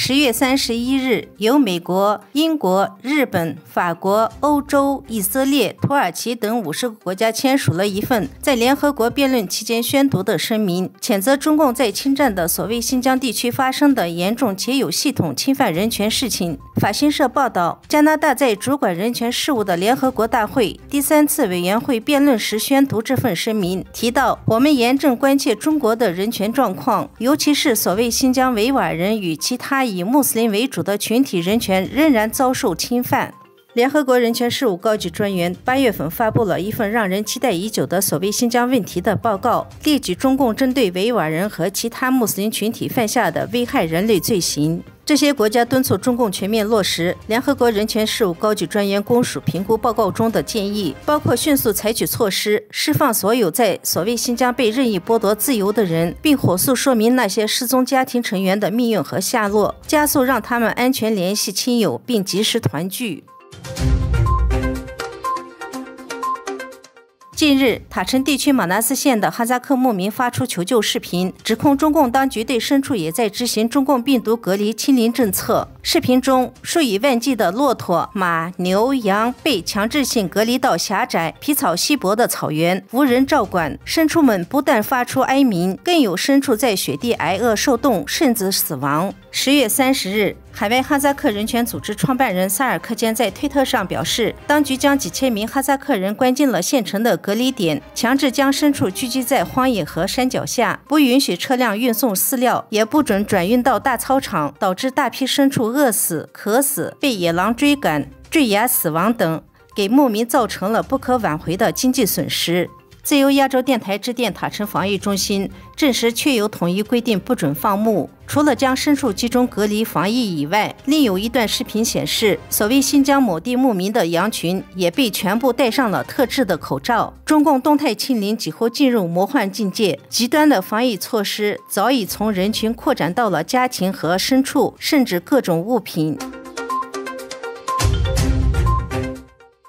10月31日，由美国、英国、日本、法国、欧洲、以色列、土耳其等50个国家签署了一份在联合国辩论期间宣读的声明，谴责中共在侵占的所谓新疆地区发生的严重且有系统侵犯人权事情。法新社报道，加拿大在主管人权事务的联合国大会第3次委员会辩论时宣读这份声明，提到我们严正关切中国的人权状况，尤其是所谓新疆维吾尔人与其他以穆斯林为主的群体人权仍然遭受侵犯。联合国人权事务高级专员8月份发布了一份让人期待已久的所谓新疆问题的报告，列举中共针对维吾尔人和其他穆斯林群体犯下的危害人类罪行。这些国家敦促中共全面落实联合国人权事务高级专员公署评估报告中的建议，包括迅速采取措施，释放所有在所谓新疆被任意剥夺自由的人，并火速说明那些失踪家庭成员的命运和下落，加速让他们安全联系亲友并及时团聚。近日，塔城地区马纳斯县的哈萨克牧民发出求救视频，指控中共当局对牲畜也在执行中共病毒隔离清零政策。视频中，数以万计的骆驼、马、牛、羊被强制性隔离到狭窄、皮草稀薄的草原，无人照管。牲畜们不但发出哀鸣，更有牲畜在雪地挨饿受冻，甚至死亡。10月30日，海外哈萨克人权组织创办人萨尔克坚在推特上表示，当局将几千名哈萨克人关进了县城的隔离点，强制将牲畜聚集在荒野和山脚下，不允许车辆运送饲料，也不准转运到大操场，导致大批牲畜饿死、渴死、被野狼追赶、坠崖死亡等，给牧民造成了不可挽回的经济损失。自由亚洲电台致电塔城防疫中心，证实确有统一规定不准放牧。除了将牲畜集中隔离防疫以外，另有一段视频显示，所谓新疆某地牧民的羊群也被全部戴上了特制的口罩。中共动态清零几乎进入魔幻境界，极端的防疫措施早已从人群扩展到了家禽和牲畜，甚至各种物品。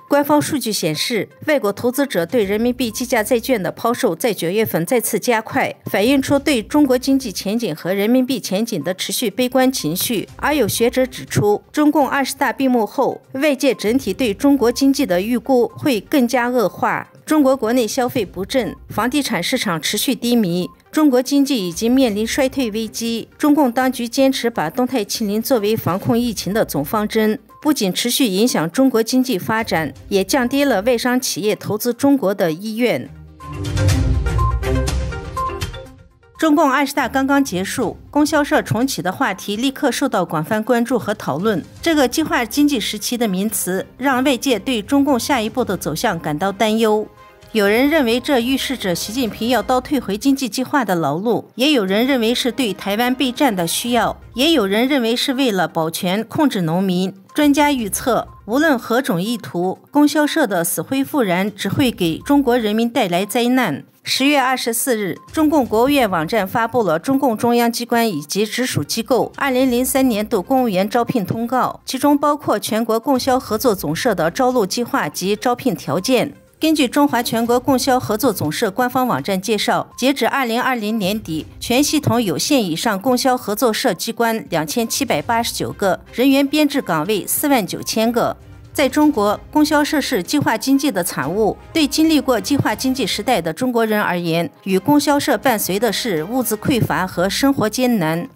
官方数据显示，外国投资者对人民币计价债券的抛售在9月份再次加快，反映出对中国经济前景和人民币前景的持续悲观情绪。而有学者指出，中共20大闭幕后，外界整体对中国经济的预估会更加恶化。中国国内消费不振，房地产市场持续低迷，中国经济已经面临衰退危机。中共当局坚持把动态清零作为防控疫情的总方针，不仅持续影响中国经济发展，也降低了外商企业投资中国的意愿。中共20大刚刚结束，供销社重启的话题立刻受到广泛关注和讨论。这个计划经济时期的名词，让外界对中共下一步的走向感到担忧。有人认为这预示着习近平要倒退回经济计划的老路，也有人认为是对台湾备战的需要，也有人认为是为了保全控制农民。专家预测，无论何种意图，供销社的死灰复燃只会给中国人民带来灾难。10月24日，中共国务院网站发布了中共中央机关以及直属机构2003年度公务员招聘通告，其中包括全国供销合作总社的招录计划及招聘条件。根据中华全国供销合作总社官方网站介绍，截止2020年底，全系统有县以上供销合作社机关2789个，人员编制岗位49000个。在中国，供销社是计划经济的产物，对经历过计划经济时代的中国人而言，与供销社伴随的是物资匮乏和生活艰难。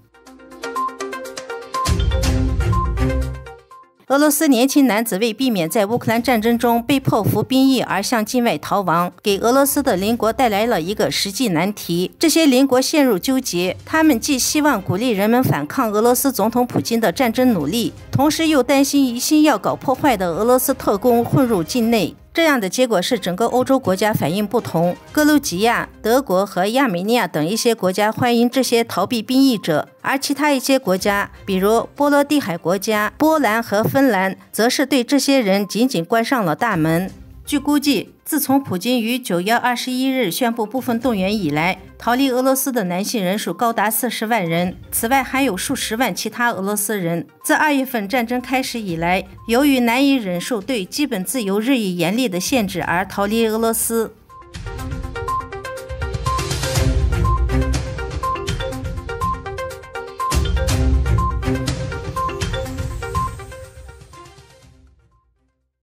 俄罗斯年轻男子为避免在乌克兰战争中被迫服兵役而向境外逃亡，给俄罗斯的邻国带来了一个实际难题。这些邻国陷入纠结，他们既希望鼓励人们反抗俄罗斯总统普京的战争努力，同时又担心一心要搞破坏的俄罗斯特工混入境内。这样的结果是整个欧洲国家反应不同，格鲁吉亚、德国和亚美尼亚等一些国家欢迎这些逃避兵役者，而其他一些国家，比如波罗的海国家、波兰和芬兰，则是对这些人紧紧关上了大门。据估计，自从普京于9月21日宣布部分动员以来，逃离俄罗斯的男性人数高达40万人，此外还有数十万其他俄罗斯人。自2月份战争开始以来，由于难以忍受对基本自由日益严厉的限制而逃离俄罗斯。